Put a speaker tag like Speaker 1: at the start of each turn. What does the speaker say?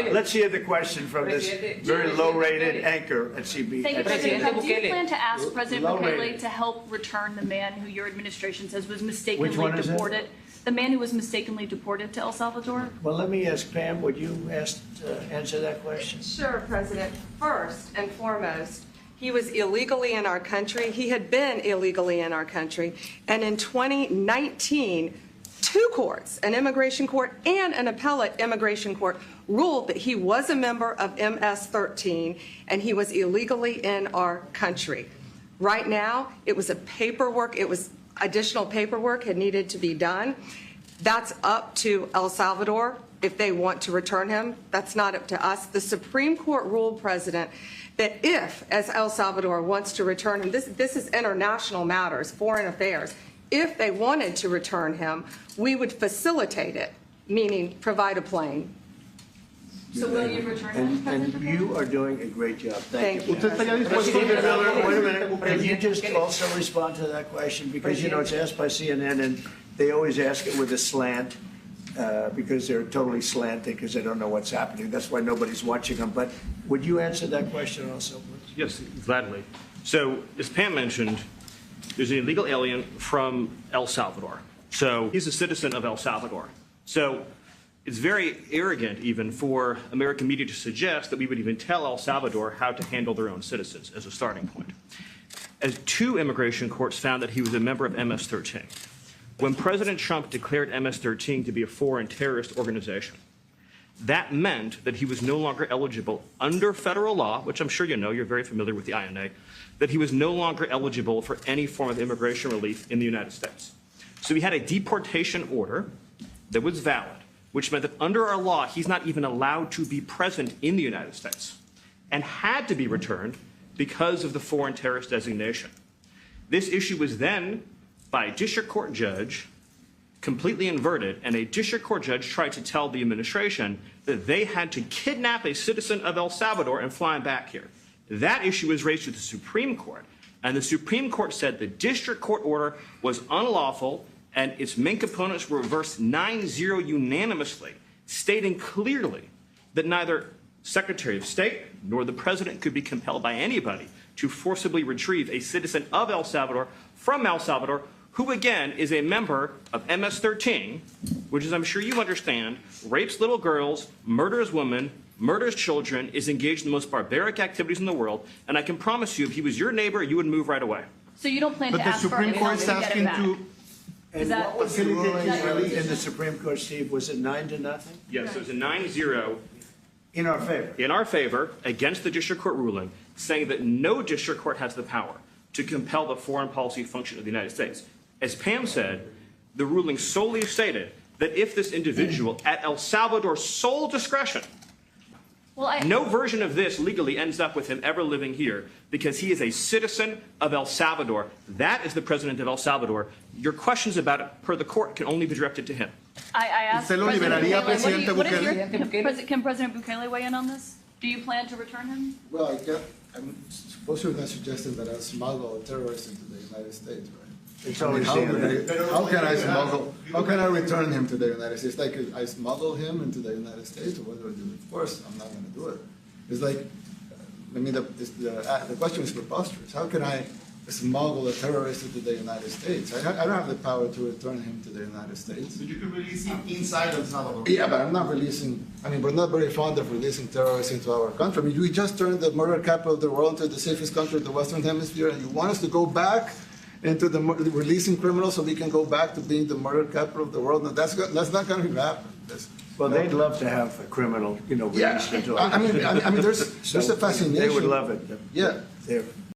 Speaker 1: let's hear the question from this very low-rated anchor at CB.
Speaker 2: Thank you, President Trump. Do you plan to ask President
Speaker 1: Low-rated.
Speaker 2: Bukele to help return the man who your administration says was mistakenly
Speaker 1: Which one is it?
Speaker 2: deported? The man who was mistakenly deported to El Salvador?
Speaker 1: Well, let me ask Pam, would you answer that question?
Speaker 3: Sure, President. First and foremost, he was illegally in our country. He had been illegally in our country. And in 2019, two courts, an immigration court and an appellate immigration court, ruled that he was a member of MS-13 and he was illegally in our country. Right now, it was additional paperwork had needed to be done. That's up to El Salvador if they want to return him. That's not up to us. The Supreme Court ruled, President, that if, as El Salvador wants to return him, this is international matters, foreign affairs, if they wanted to return him, we would facilitate it, meaning provide a plane.
Speaker 2: So will you return him, President
Speaker 1: And
Speaker 2: Bukele?
Speaker 1: you are doing a great job. Thank you.
Speaker 4: ¿Usted estaría dispuesto
Speaker 1: Stephen
Speaker 4: a
Speaker 1: Miller, wait a minute. Can you just also respond to that question? Because, you know, it's asked by CNN, and they always ask it with a slant, because they're totally slanted because they don't know what's happening. That's why nobody's watching them. But would you answer that question also, please?
Speaker 5: Yes, gladly. So, as Pam mentioned, there's an illegal alien from El Salvador. So he's a citizen of El Salvador. So it's very arrogant even for American media to suggest that we would even tell El Salvador how to handle their own citizens as a starting point. As two immigration courts found that he was a member of MS-13. When President Trump declared MS-13 to be a foreign terrorist organization, that meant that he was no longer eligible under federal law, which I'm sure you know, you're very familiar with the INA, that he was no longer eligible for any form of immigration relief in the United States. So he had a deportation order that was valid, which meant that under our law, he's not even allowed to be present in the United States and had to be returned because of the foreign terrorist designation. This issue was then, by a district court judge, completely inverted, and a district court judge tried to tell the administration that they had to kidnap a citizen of El Salvador and fly him back here. That issue was raised to the Supreme Court, and the Supreme Court said the district court order was unlawful, and its main components were reversed 9-0 unanimously, stating clearly that neither Secretary of State nor the President could be compelled by anybody to forcibly retrieve a citizen of El Salvador from El Salvador, who again is a member of MS-13, which, as I'm sure you understand, rapes little girls, murders women, murders children, is engaged in the most barbaric activities in the world, and I can promise you, if he was your neighbor, you would move right away.
Speaker 2: So you don't plan to ask for
Speaker 4: Supreme
Speaker 2: him
Speaker 4: Court
Speaker 2: to
Speaker 4: is
Speaker 2: get him
Speaker 4: asking
Speaker 2: back?
Speaker 4: to.
Speaker 1: And
Speaker 2: that-
Speaker 1: what was the ruling
Speaker 2: is that-
Speaker 1: in the Supreme Court, Steve? Was it 9-0?
Speaker 5: Yes, so it's a 9-0
Speaker 1: In our favor?
Speaker 5: in our favor against the district court ruling, saying that no district court has the power to compel the foreign policy function of the United States. As Pam said, the ruling solely stated that if this individual, at El Salvador's sole discretion, no version of this legally ends up with him ever living here because he is a citizen of El Salvador. That is the president of El Salvador. Your questions about it, per the court, can only be directed to him.
Speaker 2: I asked
Speaker 4: ¿Usted lo
Speaker 2: President
Speaker 4: liberaría,
Speaker 2: Bukele, what is
Speaker 4: Presidente
Speaker 2: can President Bukele weigh in on this? Do you plan to return him?
Speaker 6: Well, I'm suppose you're not suggesting that I smuggle terrorists into the United States, right?
Speaker 1: It's
Speaker 6: I mean,
Speaker 1: always
Speaker 6: how can I smuggle? How can I return him to the United States? Like I smuggle him into the United States, or what do I do? Of course, I'm not going to do it. It's like, I mean, the question is preposterous. How can I smuggle a terrorist into the United States? I don't have the power to return him to the United States.
Speaker 4: But you can release him inside El Salvador.
Speaker 6: Yeah, but I'm not releasing. I mean, we're not very fond of releasing terrorists into our country. I mean, we just turned the murder capital of the world into the safest country in the Western Hemisphere, and you want us to go back into the releasing criminals so we can go back to being the murder capital of the world? No, that's not going to happen.
Speaker 1: Well, they'd love to have a criminal, released into
Speaker 6: I mean, there's a fascination.
Speaker 1: They would love it.
Speaker 6: Yeah.
Speaker 1: They're